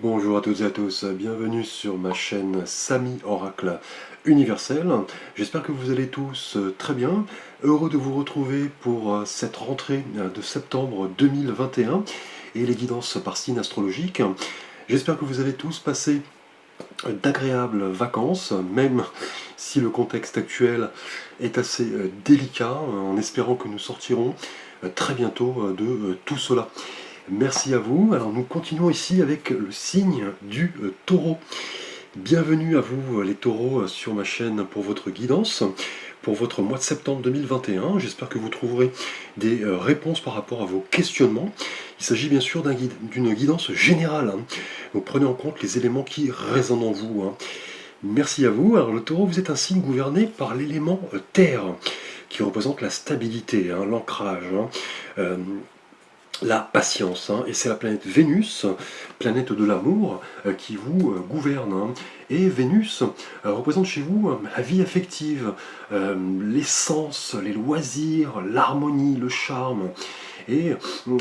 Bonjour à toutes et à tous, bienvenue sur ma chaîne Samy Oracle Universel. J'espère que vous allez tous très bien. Heureux de vous retrouver pour cette rentrée de septembre 2021 et les guidances par signe astrologique. J'espère que vous allez tous passer d'agréables vacances, même si le contexte actuel est assez délicat, en espérant que nous sortirons très bientôt de tout cela. Merci à vous. Alors nous continuons ici avec le signe du taureau. Bienvenue à vous les taureaux sur ma chaîne pour votre guidance, pour votre mois de septembre 2021. J'espère que vous trouverez des réponses par rapport à vos questionnements. Il s'agit bien sûr d'une guidance générale. Donc prenez en compte les éléments qui résonnent en vous. Merci à vous. Alors le taureau, vous êtes un signe gouverné par l'élément terre, qui représente la stabilité, l'ancrage. La patience, et c'est la planète Vénus, planète de l'amour, qui vous gouverne. Et Vénus représente chez vous la vie affective, l'essence, les loisirs, l'harmonie, le charme. Et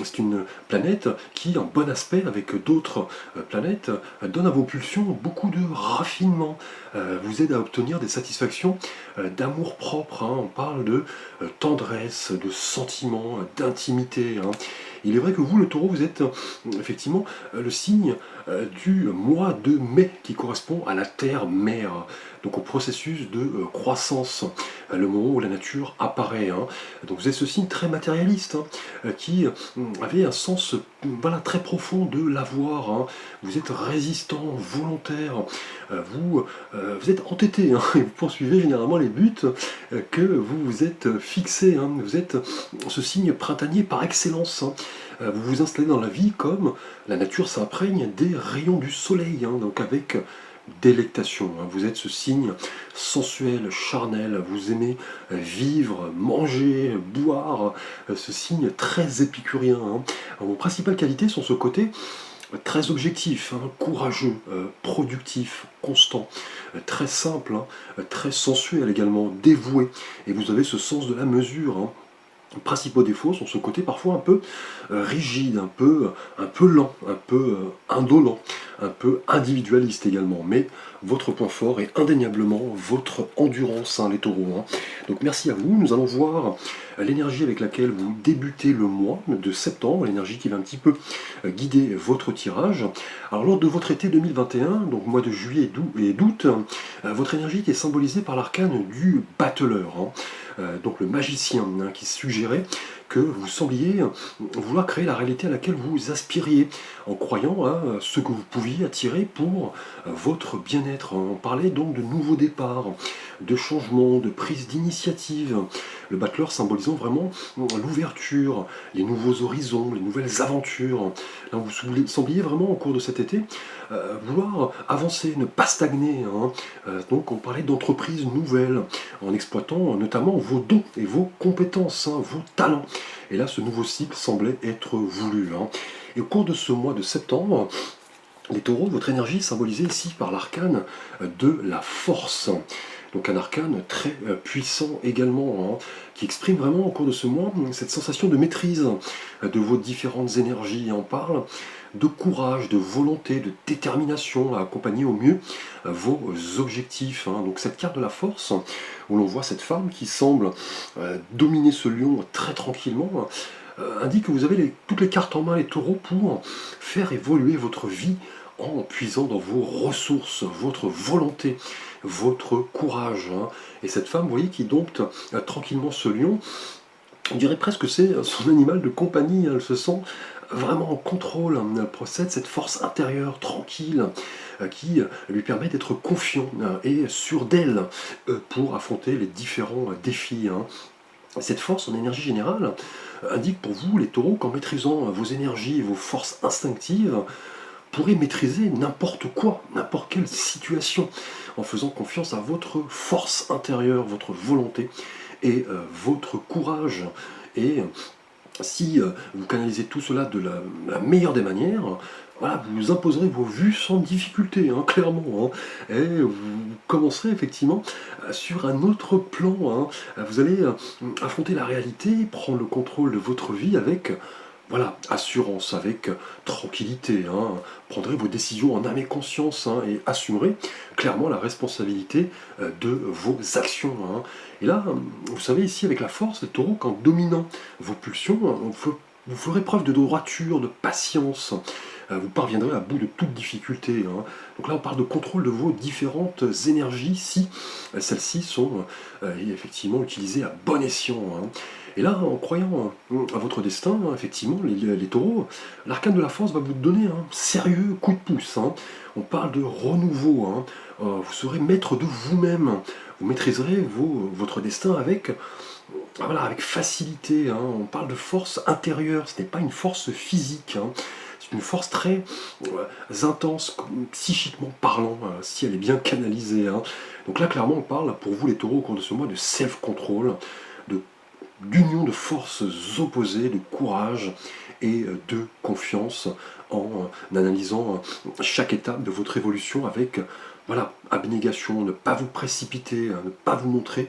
c'est une planète qui, en bon aspect avec d'autres planètes, donne à vos pulsions beaucoup de raffinement, vous aide à obtenir des satisfactions d'amour propre. On parle de tendresse, de sentiment, d'intimité. Il est vrai que vous, le taureau, vous êtes effectivement le signe du mois de mai qui correspond à la terre-mère, donc au processus de croissance, le moment où la nature apparaît. Donc vous êtes ce signe très matérialiste qui avait un sens très profond de l'avoir. Vous êtes résistant, volontaire, vous êtes entêté et vous poursuivez généralement les buts que vous vous êtes fixés. Vous êtes ce signe printanier par excellence. Vous vous installez dans la vie comme la nature s'imprègne des rayons du soleil, donc avec délectation. Vous êtes ce signe sensuel, charnel, vous aimez vivre, manger, boire, ce signe très épicurien. Vos principales qualités sont ce côté très objectif, courageux, productif, constant, très simple, très sensuel également, dévoué. Et vous avez ce sens de la mesure. Les principaux défauts sont ce côté parfois un peu rigide, un peu lent, un peu indolent, un peu individualiste également. Mais votre point fort est indéniablement votre endurance, les taureaux. Donc merci à vous. Nous allons voir l'énergie avec laquelle vous débutez le mois de septembre, l'énergie qui va un petit peu guider votre tirage. Alors lors de votre été 2021, donc mois de juillet et d'août, votre énergie est symbolisée par l'arcane du battleur. Donc le magicien, qui suggérait que vous sembliez vouloir créer la réalité à laquelle vous aspiriez, en croyant à ce que vous pouviez attirer pour votre bien-être. On parlait donc de nouveaux départs, de changements, de prise d'initiative. Le battleur symbolisant vraiment l'ouverture, les nouveaux horizons, les nouvelles aventures. Là, vous sembliez vraiment au cours de cet été vouloir avancer, ne pas stagner. Donc on parlait d'entreprises nouvelles, en exploitant notamment vos dons et vos compétences, vos talents. Et là, ce nouveau cycle semblait être voulu. Et au cours de ce mois de septembre, les taureaux, votre énergie est symbolisée ici par l'arcane de la force. Donc un arcane très puissant également, qui exprime vraiment au cours de ce mois cette sensation de maîtrise de vos différentes énergies. Et on parle de courage, de volonté, de détermination à accompagner au mieux vos objectifs. Donc cette carte de la force, où l'on voit cette femme qui semble dominer ce lion très tranquillement, indique que vous avez toutes les cartes en main, les taureaux, pour faire évoluer votre vie en puisant dans vos ressources, votre volonté, votre courage. Et cette femme, vous voyez, qui dompte tranquillement ce lion, on dirait presque que c'est son animal de compagnie. Elle se sent vraiment en contrôle. Elle possède cette force intérieure tranquille qui lui permet d'être confiant et sûr d'elle pour affronter les différents défis. Cette force en énergie générale indique pour vous, les taureaux, qu'en maîtrisant vos énergies et vos forces instinctives, pourrez maîtriser n'importe quoi, n'importe quelle situation, en faisant confiance à votre force intérieure, votre volonté et votre courage. Et si vous canalisez tout cela de la meilleure des manières, voilà, vous imposerez vos vues sans difficulté, clairement. Et vous commencerez effectivement sur un autre plan. Vous allez affronter la réalité, prendre le contrôle de votre vie avec voilà, assurance, avec tranquillité, hein. Prendrez vos décisions en âme et conscience, hein, et assumerez clairement la responsabilité de vos actions, hein. Et là, vous savez, ici, avec la force, les taureaux, qu'en dominant vos pulsions, vous ferez preuve de droiture, de patience. Vous parviendrez à bout de toute difficulté, hein. Donc là, on parle de contrôle de vos différentes énergies, si celles-ci sont effectivement utilisées à bon escient, hein. Et là, en croyant à votre destin, hein, effectivement, les taureaux, l'arcane de la force va vous donner un sérieux coup de pouce, hein. On parle de renouveau, hein. Vous serez maître de vous-même. Vous maîtriserez votre destin avec, voilà, avec facilité, hein. On parle de force intérieure, ce n'est pas une force physique, hein. C'est une force très intense, psychiquement parlant, si elle est bien canalisée, hein. Donc là, clairement, on parle pour vous, les taureaux, au cours de ce mois, de self-control, de d'union de forces opposées, de courage et de confiance en analysant chaque étape de votre évolution avec, voilà, abnégation, ne pas vous précipiter, hein, ne pas vous montrer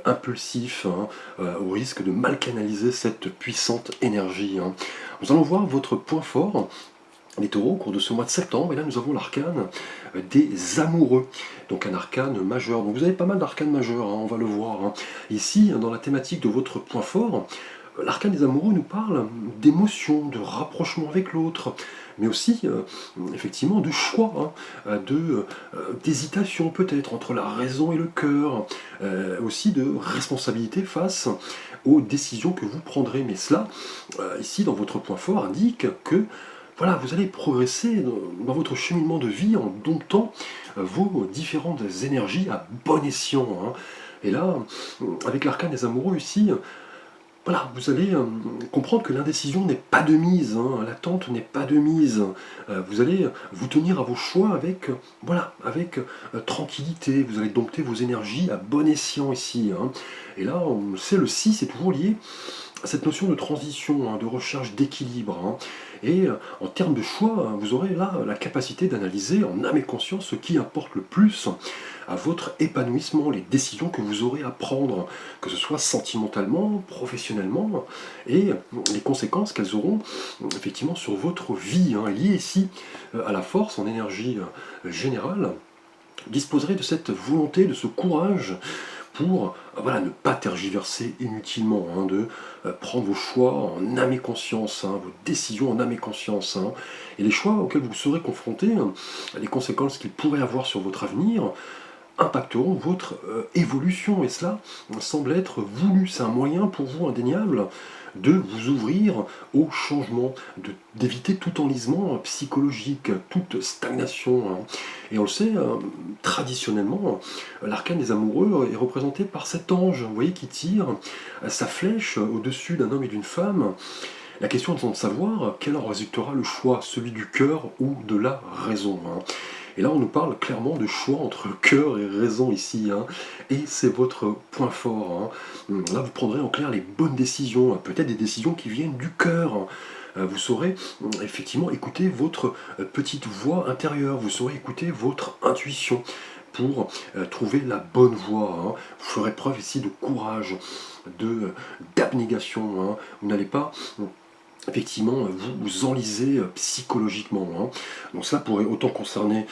impulsif, hein, au risque de mal canaliser cette puissante énergie, hein. Nous allons voir votre point fort, les taureaux, au cours de ce mois de septembre, et là nous avons l'arcane des amoureux, donc un arcane majeur. Donc vous avez pas mal d'arcanes majeurs, hein, on va le voir, hein. Ici, dans la thématique de votre point fort, l'arcane des amoureux nous parle d'émotion, de rapprochement avec l'autre, mais aussi effectivement de choix, hein, d'hésitation peut-être entre la raison et le cœur, aussi de responsabilité face aux décisions que vous prendrez. Mais cela, ici dans votre point fort, indique que voilà, vous allez progresser dans votre cheminement de vie en domptant vos différentes énergies à bon escient, hein. Et là, avec l'arcane des amoureux ici, voilà, vous allez comprendre que l'indécision n'est pas de mise, hein, l'attente n'est pas de mise. Vous allez vous tenir à vos choix avec, voilà, avec tranquillité. Vous allez dompter vos énergies à bon escient ici, hein. Et là, on le sait, le 6 est toujours lié à cette notion de transition, hein, de recherche d'équilibre, hein. Et en termes de choix, hein, vous aurez là la capacité d'analyser en âme et conscience ce qui importe le plus à votre épanouissement, les décisions que vous aurez à prendre, que ce soit sentimentalement, professionnellement, et les conséquences qu'elles auront effectivement sur votre vie, hein, liées ici à la force en énergie générale. Disposerez de cette volonté, de ce courage pour, voilà, ne pas tergiverser inutilement, hein, de prendre vos choix en âme et conscience, hein, vos décisions en âme et conscience, hein. Et les choix auxquels vous serez confrontés, hein, les conséquences qu'ils pourraient avoir sur votre avenir, impacteront votre évolution. Et cela semble être voulu. C'est un moyen pour vous indéniable de vous ouvrir au changement, d'éviter tout enlisement psychologique, toute stagnation, hein. Et on le sait, traditionnellement, l'arcane des amoureux est représenté par cet ange, vous voyez, qui tire sa flèche au-dessus d'un homme et d'une femme. La question étant de savoir quel en résultera le choix, celui du cœur ou de la raison, hein. Et là, on nous parle clairement de choix entre cœur et raison ici, hein. Et c'est votre point fort, hein. Là, vous prendrez en clair les bonnes décisions, peut-être des décisions qui viennent du cœur, hein. Vous saurez effectivement écouter votre petite voix intérieure, vous saurez écouter votre intuition pour trouver la bonne voie, hein. Vous ferez preuve ici de courage, d'abnégation, hein. Vous n'allez pas effectivement vous enliser psychologiquement, hein. Donc cela pourrait autant concerner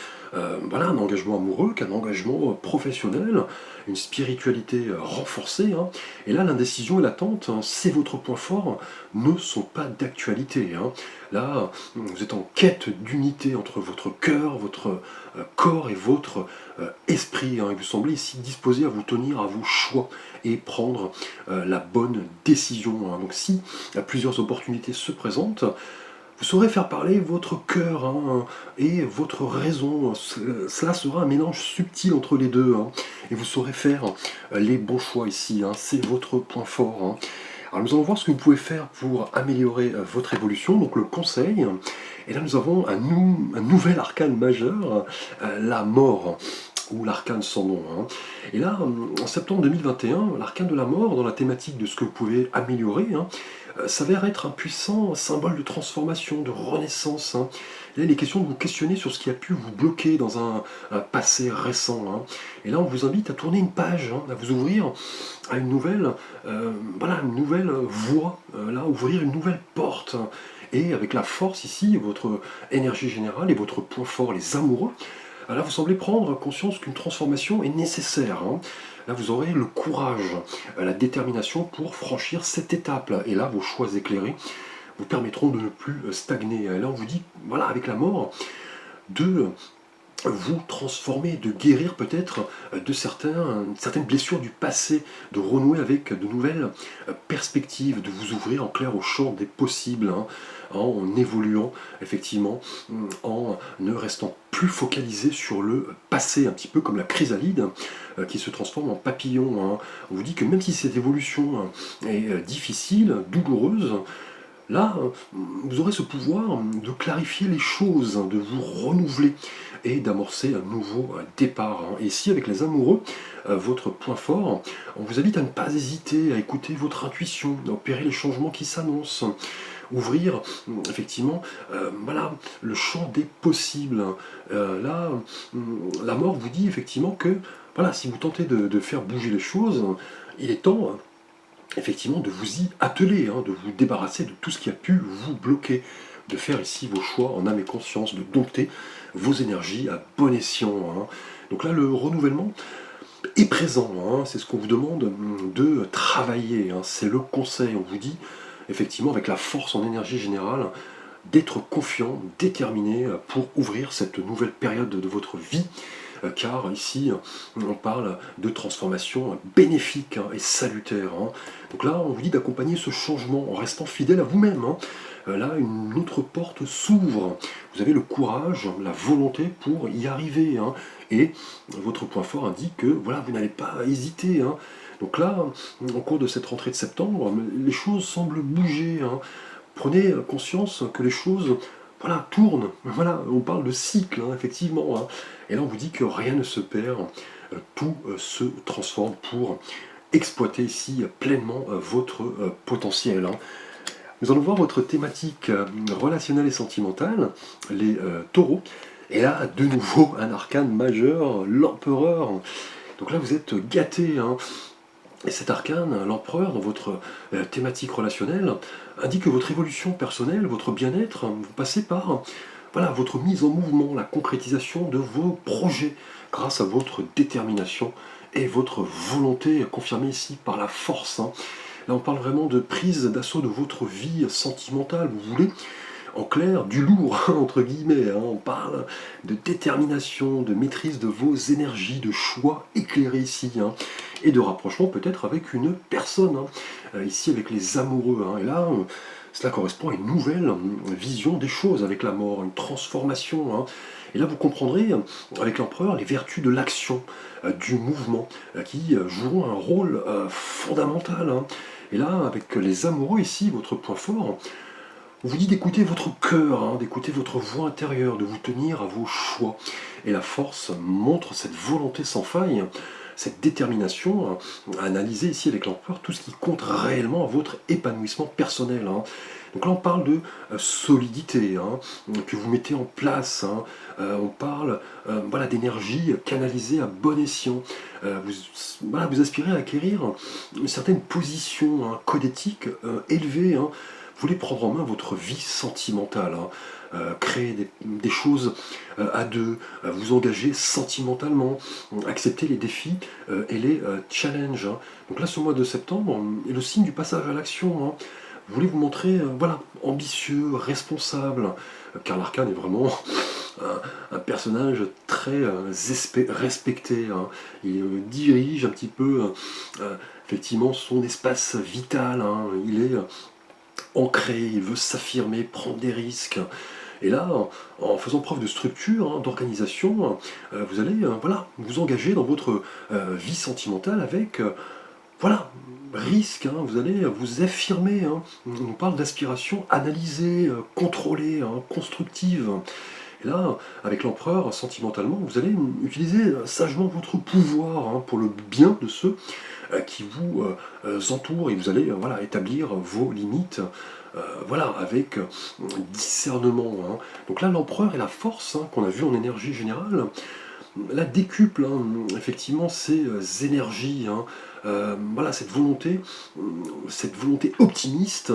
voilà, un engagement amoureux qu'un engagement professionnel, une spiritualité renforcée, hein. Et là, l'indécision et l'attente, hein, c'est votre point fort, ne sont pas d'actualité, hein. Là, vous êtes en quête d'unité entre votre cœur, votre corps et votre esprit, hein. Et vous semblez ici disposé à vous tenir à vos choix et prendre la bonne décision, hein. Donc si plusieurs opportunités se présentent, vous saurez faire parler votre cœur, hein, et votre raison. Cela sera un mélange subtil entre les deux, hein, et vous saurez faire les bons choix ici, hein. C'est votre point fort, hein. Alors nous allons voir ce que vous pouvez faire pour améliorer votre évolution, donc le conseil. Et là nous avons un nouvel arcane majeur, la mort. ou l'arcane sans nom, hein. Et là, en septembre 2021, l'arcane de la mort, dans la thématique de ce que vous pouvez améliorer, hein, s'avère être un puissant symbole de transformation, de renaissance, hein. Là, il est question de vous questionner sur ce qui a pu vous bloquer dans un passé récent, hein. Et là, on vous invite à tourner une page, hein, à vous ouvrir à une nouvelle, une nouvelle voie, là, ouvrir une nouvelle porte. Et avec la force ici, votre énergie générale et votre point fort, les amoureux, là, vous semblez prendre conscience qu'une transformation est nécessaire, hein. Là, vous aurez le courage, la détermination pour franchir cette étape-là. Et là, vos choix éclairés vous permettront de ne plus stagner. Là, on vous dit, voilà, avec la mort, de vous transformer, de guérir peut-être de certaines blessures du passé, de renouer avec de nouvelles perspectives, de vous ouvrir en clair au champ des possibles, hein, en évoluant effectivement, en ne restant plus focalisé sur le passé, un petit peu comme la chrysalide qui se transforme en papillon, hein. On vous dit que même si cette évolution est difficile, douloureuse, là, vous aurez ce pouvoir de clarifier les choses, de vous renouveler et d'amorcer un nouveau départ, hein. Et si avec les amoureux, votre point fort, on vous invite à ne pas hésiter, à écouter votre intuition, à opérer les changements qui s'annoncent, ouvrir effectivement le champ des possibles. Là, la mort vous dit effectivement que voilà, si vous tentez de faire bouger les choses, il est temps effectivement de vous y atteler, hein, de vous débarrasser de tout ce qui a pu vous bloquer, de faire ici vos choix en âme et conscience, de dompter vos énergies à bon escient, hein. Donc là, le renouvellement est présent, hein, c'est ce qu'on vous demande de travailler, hein, c'est le conseil, on vous dit effectivement avec la force en énergie générale, d'être confiant, déterminé pour ouvrir cette nouvelle période de votre vie, car ici on parle de transformation bénéfique, hein, et salutaire, hein. Donc là on vous dit d'accompagner ce changement en restant fidèle à vous-même, hein. Là une autre porte s'ouvre, vous avez le courage, la volonté pour y arriver, hein. Et votre point fort indique que voilà, vous n'allez pas hésiter, hein. Donc là, au cours de cette rentrée de septembre, les choses semblent bouger, hein. Prenez conscience que les choses voilà, tournent. Voilà, on parle de cycle, hein, effectivement, hein. Et là, on vous dit que rien ne se perd, tout se transforme pour exploiter ici pleinement votre potentiel, hein. Nous allons voir votre thématique relationnelle et sentimentale, les taureaux. Et là, de nouveau, un arcane majeur, l'empereur. Donc là, vous êtes gâté, hein. Et cet arcane, l'empereur, dans votre thématique relationnelle, indique que votre évolution personnelle, votre bien-être, vous passez par voilà, votre mise en mouvement, la concrétisation de vos projets, grâce à votre détermination et votre volonté confirmée ici par la force, hein. Là, on parle vraiment de prise d'assaut de votre vie sentimentale, vous voulez en clair, du lourd, entre guillemets, hein. On parle de détermination, de maîtrise de vos énergies, de choix éclairés ici, hein, et de rapprochement peut-être avec une personne, hein, ici avec les amoureux, hein. Et là, cela correspond à une nouvelle vision des choses avec la mort, une transformation, hein. Et là, vous comprendrez, avec l'empereur, les vertus de l'action, du mouvement, qui joueront un rôle fondamental, hein. Et là, avec les amoureux ici, votre point fort, on vous dit d'écouter votre cœur, hein, d'écouter votre voix intérieure, de vous tenir à vos choix. Et la force montre cette volonté sans faille, cette détermination à analyser ici avec l'empereur tout ce qui compte réellement à votre épanouissement personnel, hein. Donc là on parle de solidité, hein, que vous mettez en place, hein. On parle voilà, d'énergie canalisée à bon escient. Vous aspirez à acquérir une certaine position, hein, code éthique élevée, hein. Vous voulez prendre en main votre vie sentimentale, hein, créer des choses à deux, vous engager sentimentalement, accepter les défis et les challenges, hein. Donc là, ce mois de septembre est le signe du passage à l'action, hein. Vous voulez vous montrer voilà, ambitieux, responsable, car l'arcane est vraiment un personnage très respecté, hein. Il dirige un petit peu effectivement son espace vital, hein. Il est ancré, il veut s'affirmer, prendre des risques. Et là, en faisant preuve de structure, hein, d'organisation, vous allez voilà, vous engager dans votre vie sentimentale avec voilà, risque, hein. Vous allez vous affirmer, hein. On parle d'aspiration analysée, contrôlée, hein, constructive. Et là, avec l'empereur, sentimentalement, vous allez utiliser sagement votre pouvoir pour le bien de ceux qui vous entourent, et vous allez voilà, établir vos limites voilà, avec discernement. Donc là, l'empereur et la force qu'on a vu en énergie générale, là décuple effectivement ces énergies, voilà, cette volonté optimiste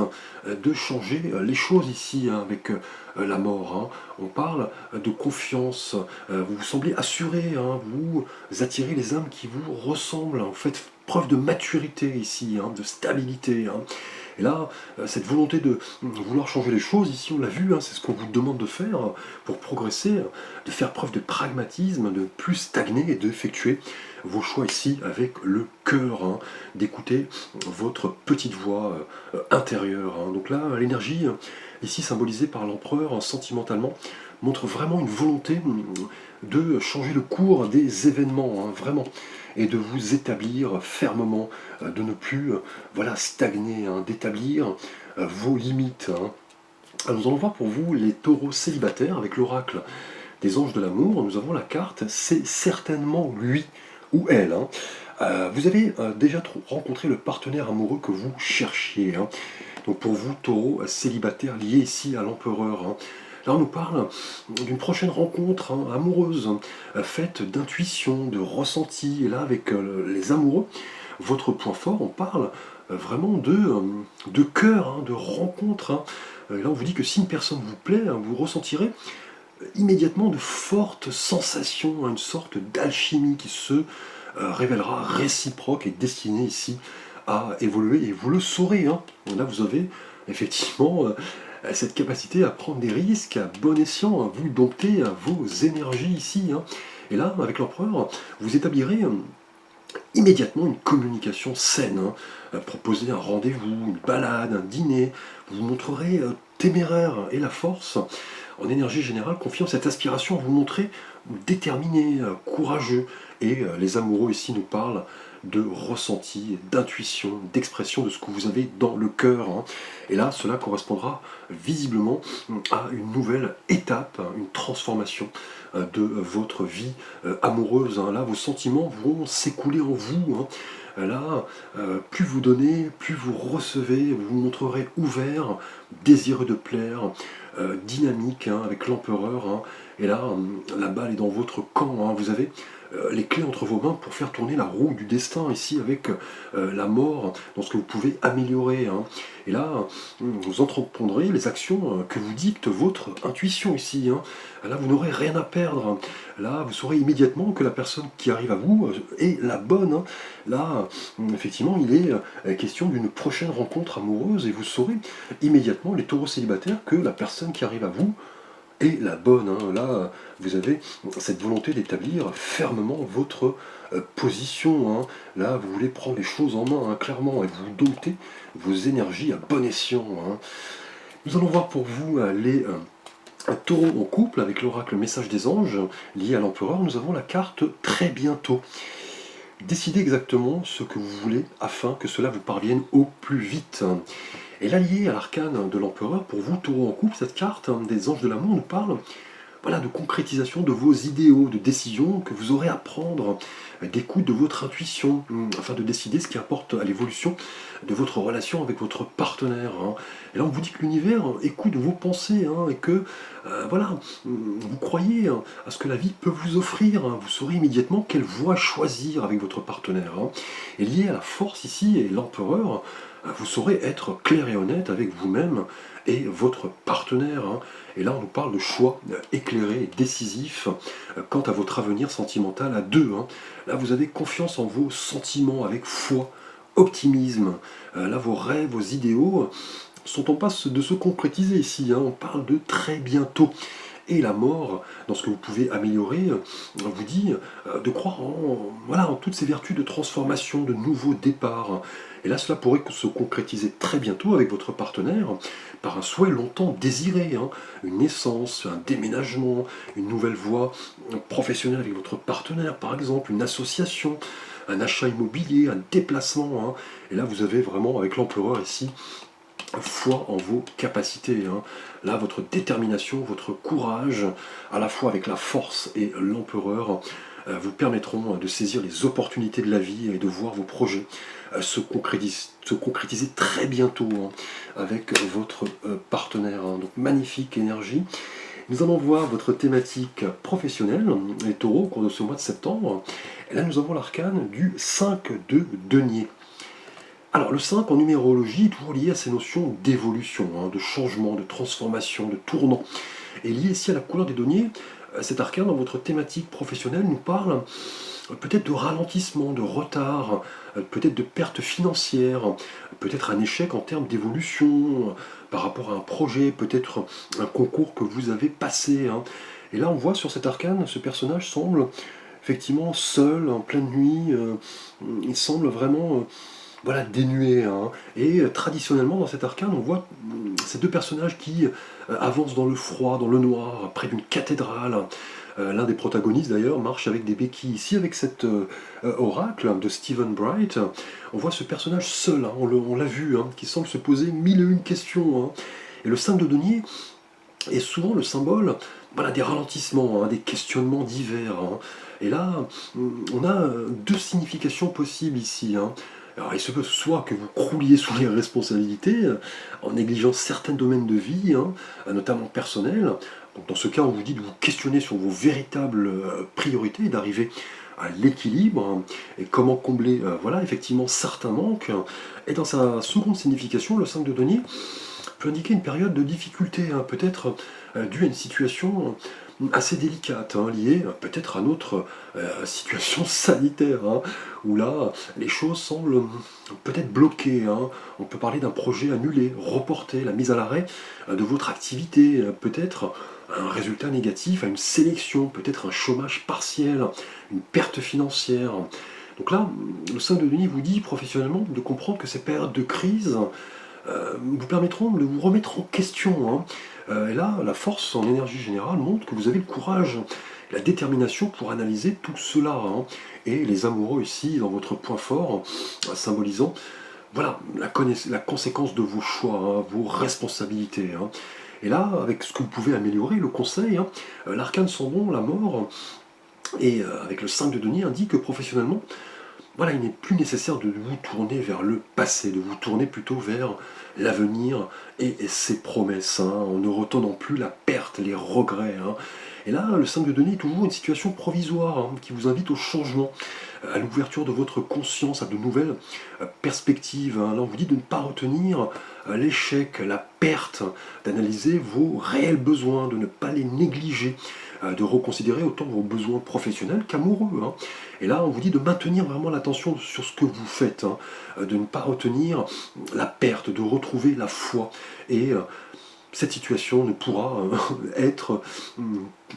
de changer les choses ici avec la mort. On parle de confiance, vous vous semblez assuré, vous attirez les âmes qui vous ressemblent, vous faites preuve de maturité ici, de stabilité. Et là, cette volonté de vouloir changer les choses, ici on l'a vu, c'est ce qu'on vous demande de faire pour progresser, de faire preuve de pragmatisme, de plus stagner et d'effectuer vos choix ici avec le cœur, d'écouter votre petite voix intérieure. Donc là, l'énergie, ici symbolisée par l'empereur sentimentalement, montre vraiment une volonté de changer le cours des événements, vraiment, et de vous établir fermement, de ne plus voilà, stagner, d'établir vos limites. Alors, nous allons voir pour vous les taureaux célibataires avec l'oracle des anges de l'amour. Nous avons la carte, c'est certainement lui ou elle. Vous avez déjà rencontré le partenaire amoureux que vous cherchiez. Donc pour vous, taureau célibataire lié ici à l'empereur. Là, on nous parle d'une prochaine rencontre amoureuse, faite d'intuition, de ressenti. Et là, avec les amoureux, votre point fort, on parle vraiment de cœur, de rencontre. Là, on vous dit que si une personne vous plaît, vous ressentirez immédiatement de fortes sensations, une sorte d'alchimie qui se révélera réciproque et destinée ici à évoluer, et vous le saurez. Là, vous avez effectivement cette capacité à prendre des risques à bon escient, vous domptez vos énergies ici. Et là, avec l'empereur, vous établirez immédiatement une communication saine, proposer un rendez-vous, une balade, un dîner, vous vous montrerez téméraire et la force. En énergie générale, confiant cette aspiration à vous montrer déterminé, courageux. Et les amoureux ici nous parlent de ressenti, d'intuition, d'expression de ce que vous avez dans le cœur. Et là, cela correspondra visiblement à une nouvelle étape, une transformation de votre vie amoureuse. Là, vos sentiments vont s'écouler en vous. Là, plus vous donnez, plus vous recevez, vous vous montrerez ouvert, désireux de plaire, dynamique avec l'empereur. Et là, la balle est dans votre camp. Vous avez les clés entre vos mains pour faire tourner la roue du destin ici avec la mort, dans ce que vous pouvez améliorer. Et là, vous entreprendrez les actions que vous dicte votre intuition ici. Là, vous n'aurez rien à perdre. Là, vous saurez immédiatement que la personne qui arrive à vous est la bonne. Là, effectivement, il est question d'une prochaine rencontre amoureuse, et vous saurez immédiatement, les taureaux célibataires, que la personne qui arrive à vous est la bonne. Là, vous avez cette volonté d'établir fermement votre position. Là, vous voulez prendre les choses en main, clairement, et vous domptez vos énergies à bon escient. Nous allons voir pour vous les taureaux en couple avec l'oracle message des anges lié à l'empereur. Nous avons la carte très bientôt. Décidez exactement ce que vous voulez afin que cela vous parvienne au plus vite. Et là, lié à l'arcane de l'empereur, pour vous, taureau en couple, cette carte des anges de l'amour nous parle voilà, de concrétisation de vos idéaux, de décisions que vous aurez à prendre, d'écoute de votre intuition, afin de décider ce qui apporte à l'évolution de votre relation avec votre partenaire. Et là, on vous dit que l'univers écoute vos pensées, et que voilà, vous croyez à ce que la vie peut vous offrir. Vous saurez immédiatement quelle voie choisir avec votre partenaire. Et lié à la force ici, et l'empereur, vous saurez être clair et honnête avec vous-même et votre partenaire. Et là, on nous parle de choix éclairé et décisif quant à votre avenir sentimental à deux. Là, vous avez confiance en vos sentiments avec foi, optimisme. Là, vos rêves, vos idéaux sont en passe de se concrétiser ici. On parle de très bientôt. Et la mort, dans ce que vous pouvez améliorer, vous dit de croire voilà, en toutes ces vertus de transformation, de nouveaux départs. Et là, cela pourrait se concrétiser très bientôt avec votre partenaire par un souhait longtemps désiré, une naissance, un déménagement, une nouvelle voie professionnelle avec votre partenaire, par exemple, une association, un achat immobilier, un déplacement. Et là, vous avez vraiment, avec l'empereur ici, foi en vos capacités, hein. Là, votre détermination, votre courage, à la fois avec la force et l'empereur, vous permettront de saisir les opportunités de la vie et de voir vos projets se concrétiser très bientôt, hein, avec votre partenaire, hein. Donc magnifique énergie. Nous allons voir votre thématique professionnelle, les taureaux, au cours de ce mois de septembre. Et là, nous avons l'arcane du 5 de denier. Alors, le 5 en numérologie est toujours lié à ces notions d'évolution, hein, de changement, de transformation, de tournant. Et lié ici à la couleur des deniers, cet arcane, dans votre thématique professionnelle, nous parle peut-être de ralentissement, de retard, peut-être de perte financière, peut-être un échec en termes d'évolution par rapport à un projet, peut-être un concours que vous avez passé, hein. Et là, on voit sur cet arcane, ce personnage semble effectivement seul, en pleine nuit, il semble vraiment voilà, dénué, hein. Et traditionnellement, dans cet arcane, on voit ces deux personnages qui avancent dans le froid, dans le noir, près d'une cathédrale. L'un des protagonistes d'ailleurs marche avec des béquilles. Ici, avec cet oracle de Stephen Bright, on voit ce personnage seul, hein, on l'a vu, hein, qui semble se poser mille et une questions, hein. Et le 5 de denier est souvent le symbole, voilà, des ralentissements, hein, des questionnements divers, hein. Et là, on a deux significations possibles ici, hein. Alors, il se peut soit que vous crouliez sous les responsabilités, en négligeant certains domaines de vie, hein, notamment personnels. Donc, dans ce cas, on vous dit de vous questionner sur vos véritables priorités, et d'arriver à l'équilibre, hein, et comment combler, voilà, effectivement, certains manques. Et dans sa seconde signification, le 5 de denier peut indiquer une période de difficulté, hein, peut-être due à une situation assez délicate, hein, liée peut-être à notre situation sanitaire, hein, où là, les choses semblent peut-être bloquées, hein. On peut parler d'un projet annulé, reporté, la mise à l'arrêt de votre activité, peut-être un résultat négatif à une sélection, peut-être un chômage partiel, une perte financière. Donc là, le 5 de denier vous dit professionnellement de comprendre que ces périodes de crise vous permettront de vous remettre en question, hein. Et là, la force en énergie générale montre que vous avez le courage, la détermination pour analyser tout cela, hein. Et les amoureux ici, dans votre point fort, symbolisant voilà, la conséquence de vos choix, hein, vos responsabilités, hein. Et là, avec ce que vous pouvez améliorer, le conseil, hein, l'arcane sans bon, la mort, et avec le 5 de denier, indique que professionnellement, voilà, il n'est plus nécessaire de vous tourner vers le passé, de vous tourner plutôt vers l'avenir et ses promesses, hein, en ne retenant plus la perte, les regrets, hein. Et là, le 5 de denier est toujours une situation provisoire, hein, qui vous invite au changement, à l'ouverture de votre conscience, à de nouvelles perspectives, hein. Là, on vous dit de ne pas retenir l'échec, la perte, d'analyser vos réels besoins, de ne pas les négliger, de reconsidérer autant vos besoins professionnels qu'amoureux, hein. Et là, on vous dit de maintenir vraiment l'attention sur ce que vous faites, hein, de ne pas retenir la perte, de retrouver la foi. Et cette situation ne pourra être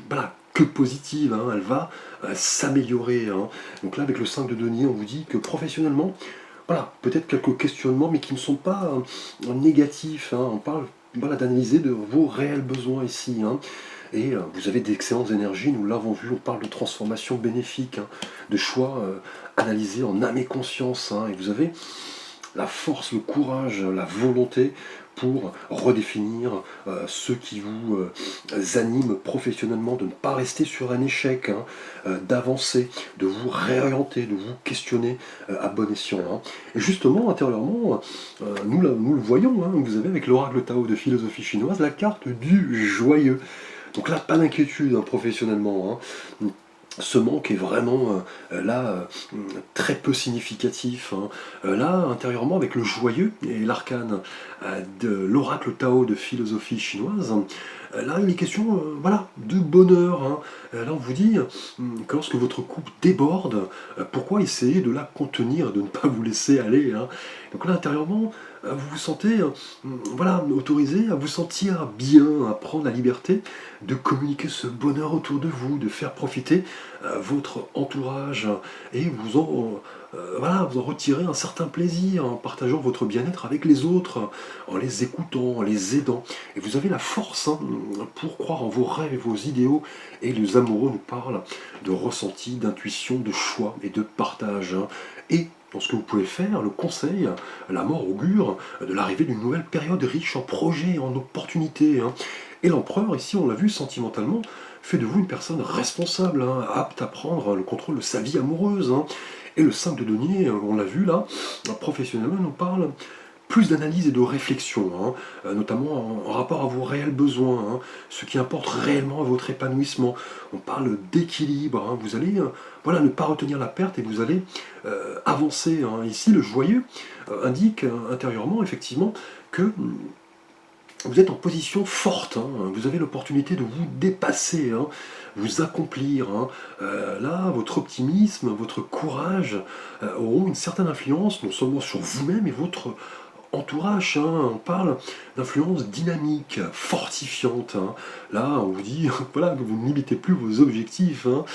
voilà, que positive, hein, elle va s'améliorer, hein. Donc là, avec le 5 de denier, on vous dit que professionnellement, voilà, peut-être quelques questionnements, mais qui ne sont pas négatifs, hein. On parle voilà, d'analyser de vos réels besoins ici, hein. Et vous avez d'excellentes énergies, nous l'avons vu, on parle de transformation bénéfique, hein, de choix analysés en âme et conscience, hein. Et vous avez la force, le courage, la volonté pour redéfinir ce qui vous anime professionnellement, de ne pas rester sur un échec, hein, d'avancer, de vous réorienter, de vous questionner à bon escient, hein. Et justement, intérieurement, nous le voyons, hein, vous avez avec l'oracle Tao de philosophie chinoise la carte du joyeux. Donc là, pas d'inquiétude, hein, professionnellement, hein. Ce manque est vraiment là très peu significatif, hein. Là, intérieurement, avec le joyeux et l'arcane de l'oracle Tao de philosophie chinoise, là, il est question voilà, de bonheur, hein. Là, on vous dit que lorsque votre coupe déborde, pourquoi essayer de la contenir, de ne pas vous laisser aller, hein. Donc là, intérieurement, vous vous sentez voilà, autorisé à vous sentir bien, à prendre la liberté de communiquer ce bonheur autour de vous, de faire profiter votre entourage et voilà, vous en retirer un certain plaisir en partageant votre bien-être avec les autres, en les écoutant, en les aidant. Et vous avez la force, hein, pour croire en vos rêves et vos idéaux. Et les amoureux nous parlent de ressenti, d'intuition, de choix et de partage, hein. Et dans ce que vous pouvez faire, le conseil, la mort augure de l'arrivée d'une nouvelle période riche en projets, en opportunités, hein. Et l'empereur, ici, on l'a vu sentimentalement, fait de vous une personne responsable, hein, apte à prendre le contrôle de sa vie amoureuse, hein. Et le 5 de denier, on l'a vu là, professionnellement, nous parle plus d'analyse et de réflexion, hein, notamment en rapport à vos réels besoins, hein, ce qui importe réellement à votre épanouissement. On parle d'équilibre, hein, vous allez voilà, ne pas retenir la perte et vous allez avancer, hein. Ici, le joyeux indique intérieurement, effectivement, que vous êtes en position forte, hein, vous avez l'opportunité de vous dépasser, hein, vous accomplir, hein. Là, votre optimisme, votre courage auront une certaine influence, non seulement sur vous-même et votre entourage, hein. On parle d'influence dynamique, fortifiante, hein. Là, on vous dit voilà, que vous ne limitez plus vos objectifs, hein.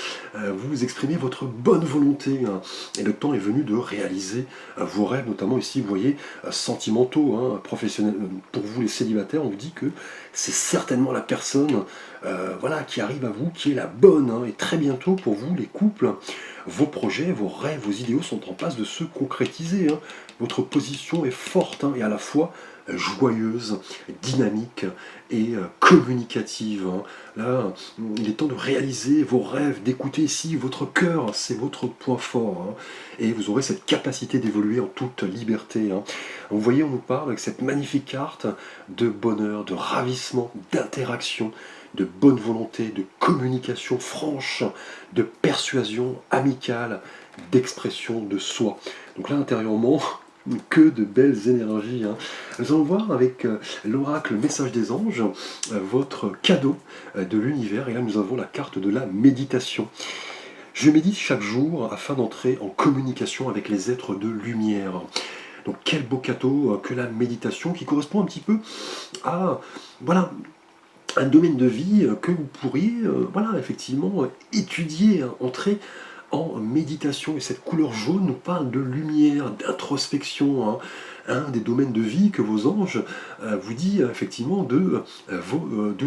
Vous exprimez votre bonne volonté, hein. Et le temps est venu de réaliser vos rêves, notamment ici, vous voyez, sentimentaux, hein, professionnels. Pour vous, les célibataires, on vous dit que c'est certainement la personne voilà, qui arrive à vous, qui est la bonne, hein. Et très bientôt, pour vous, les couples, vos projets, vos rêves, vos idéaux sont en passe de se concrétiser, hein. Votre position est forte, hein, et à la fois joyeuse, dynamique et communicative, hein. Là, il est temps de réaliser vos rêves, d'écouter ici votre cœur, c'est votre point fort, hein. Et vous aurez cette capacité d'évoluer en toute liberté, hein. Vous voyez, on nous parle avec cette magnifique carte de bonheur, de ravissement, d'interaction, de bonne volonté, de communication franche, de persuasion amicale, d'expression de soi. Donc là, intérieurement, que de belles énergies, hein. Nous allons voir avec l'oracle Message des Anges votre cadeau de l'univers. Et là, nous avons la carte de la méditation. Je médite chaque jour afin d'entrer en communication avec les êtres de lumière. Donc quel beau cadeau que la méditation, qui correspond un petit peu à voilà, un domaine de vie que vous pourriez voilà, effectivement étudier, hein, entrer en méditation. Et cette couleur jaune nous parle de lumière, d'introspection, hein. Un des domaines de vie que vos anges vous dit effectivement de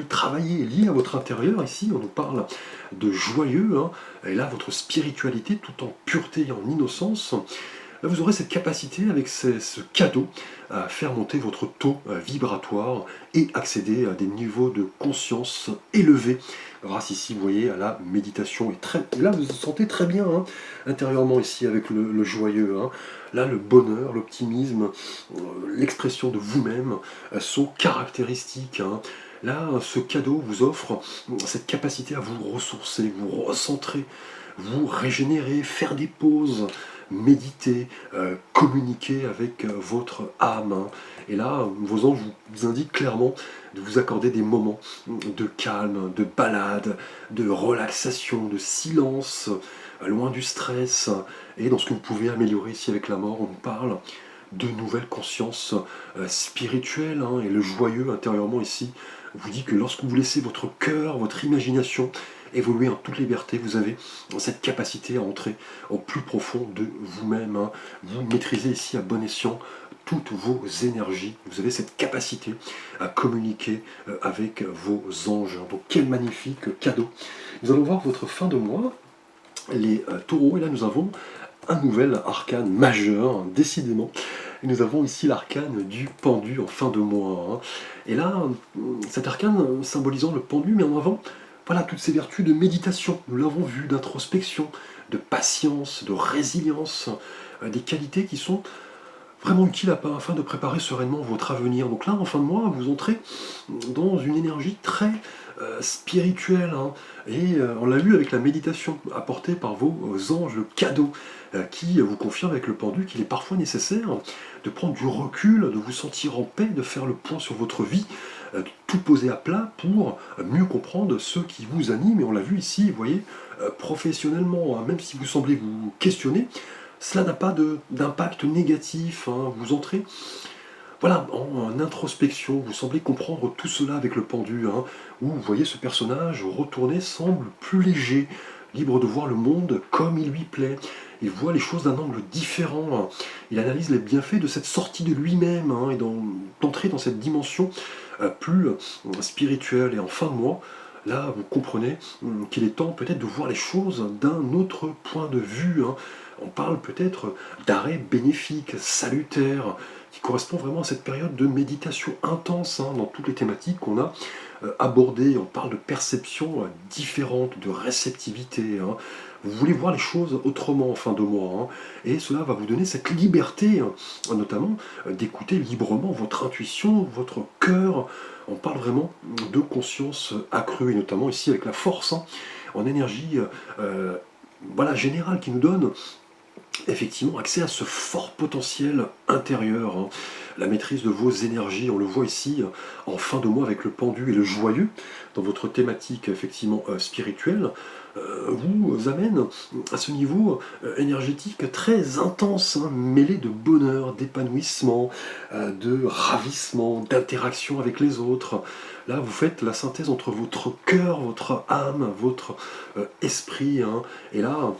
travailler lié à votre intérieur. Ici, on nous parle de joyeux, hein. Et là, votre spiritualité, tout en pureté et en innocence, là, vous aurez cette capacité, avec ce cadeau, à faire monter votre taux vibratoire et accéder à des niveaux de conscience élevés grâce ici, vous voyez, à la méditation. Et là, vous vous sentez très bien, hein, intérieurement ici avec le joyeux, hein. Là, le bonheur, l'optimisme, l'expression de vous-même sont caractéristiques, hein. Là, ce cadeau vous offre cette capacité à vous ressourcer, vous recentrer, vous régénérer, faire des pauses, méditer, communiquer avec votre âme, hein. Et là, vos anges vous indiquent clairement de vous accorder des moments de calme, de balade, de relaxation, de silence, loin du stress. Et dans ce que vous pouvez améliorer ici avec la mort, on nous parle de nouvelles consciences spirituelles, hein. Et le joyeux intérieurement ici vous dit que lorsque vous laissez votre cœur, votre imagination évoluer en toute liberté, vous avez cette capacité à entrer au plus profond de vous-même, hein. Vous maîtrisez ici à bon escient toutes vos énergies. Vous avez cette capacité à communiquer avec vos anges. Donc quel magnifique cadeau. Nous allons voir votre fin de mois, les taureaux, et là nous avons un nouvel arcane majeur, décidément. Et nous avons ici l'arcane du pendu en fin de mois, hein. Et là, cet arcane symbolisant le pendu, mais en avant, voilà, toutes ces vertus de méditation, nous l'avons vu, d'introspection, de patience, de résilience, des qualités qui sont vraiment utile afin de préparer sereinement votre avenir. Donc là, en fin de mois, vous entrez dans une énergie très spirituelle, hein. Et on l'a vu avec la méditation apportée par vos anges, le cadeau qui vous confirme avec le pendu qu'il est parfois nécessaire de prendre du recul, de vous sentir en paix, de faire le point sur votre vie, de tout poser à plat pour mieux comprendre ce qui vous anime. Et on l'a vu ici, vous voyez, professionnellement, hein, même si vous semblez vous questionner, cela n'a pas d'impact négatif, hein. Vous entrez voilà, en introspection, vous semblez comprendre tout cela avec le pendu, hein, où vous voyez ce personnage retourné semble plus léger, libre de voir le monde comme il lui plaît. Il voit les choses d'un angle différent, hein. Il analyse les bienfaits de cette sortie de lui-même, hein, et d'entrer dans cette dimension plus spirituelle. Et en fin de mois, là, vous comprenez qu'il est temps peut-être de voir les choses d'un autre point de vue, hein. On parle peut-être d'arrêt bénéfique, salutaire, qui correspond vraiment à cette période de méditation intense dans toutes les thématiques qu'on a abordées. On parle de perception différente, de réceptivité. Vous voulez voir les choses autrement en fin de mois, et cela va vous donner cette liberté, notamment d'écouter librement votre intuition, votre cœur. On parle vraiment de conscience accrue, et notamment ici avec la force en énergie voilà, générale qui nous donne effectivement accès à ce fort potentiel intérieur, la maîtrise de vos énergies. On le voit ici en fin de mois avec le pendu et le joyeux dans votre thématique effectivement spirituelle, vous amène à ce niveau énergétique très intense, mêlé de bonheur, d'épanouissement, de ravissement, d'interaction avec les autres. Là, vous faites la synthèse entre votre cœur, votre âme, votre esprit. Et là,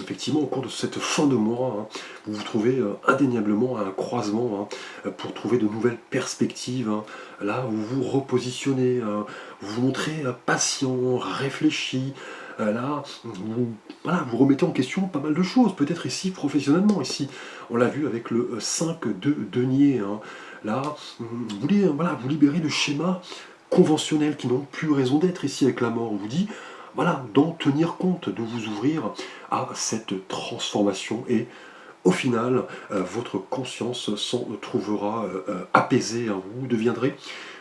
effectivement, au cours de cette fin de mois, vous vous trouvez indéniablement à un croisement pour trouver de nouvelles perspectives. Là, vous vous repositionnez, vous vous montrez patient, réfléchi. Là, voilà, vous remettez en question pas mal de choses, peut-être ici professionnellement. Ici, on l'a vu avec le 5 de denier. Là, vous voulez vous libérer de schémas conventionnels qui n'ont plus raison d'être ici avec la mort. On vous dit, voilà, d'en tenir compte, de vous ouvrir à cette transformation et au final, votre conscience s'en trouvera apaisée. Vous deviendrez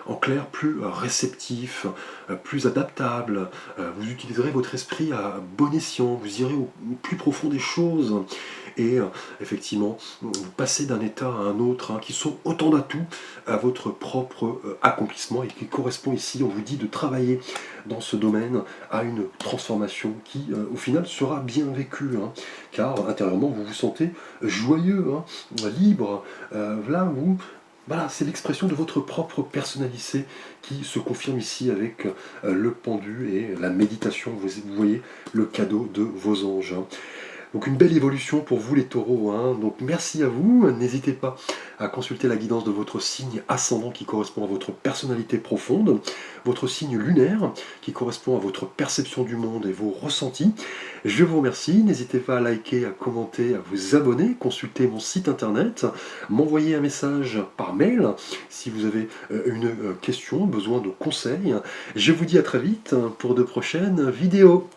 en clair plus réceptif, plus adaptable. Vous utiliserez votre esprit à bon escient. Vous irez au plus profond des choses. Et effectivement, vous passez d'un état à un autre qui sont autant d'atouts à votre propre accomplissement et qui correspond ici, on vous dit, de travailler dans ce domaine à une transformation qui, au final, sera bien vécue. Car intérieurement, vous vous sentez joyeux, libre. Là, voilà, c'est l'expression de votre propre personnalité qui se confirme ici avec le pendu et la méditation. Vous voyez le cadeau de vos anges. Donc une belle évolution pour vous les taureaux. Donc merci à vous. N'hésitez pas à consulter la guidance de votre signe ascendant qui correspond à votre personnalité profonde, votre signe lunaire qui correspond à votre perception du monde et vos ressentis. Je vous remercie. N'hésitez pas à liker, à commenter, à vous abonner, consulter mon site internet, m'envoyer un message par mail si vous avez une question, besoin de conseils. Je vous dis à très vite pour de prochaines vidéos.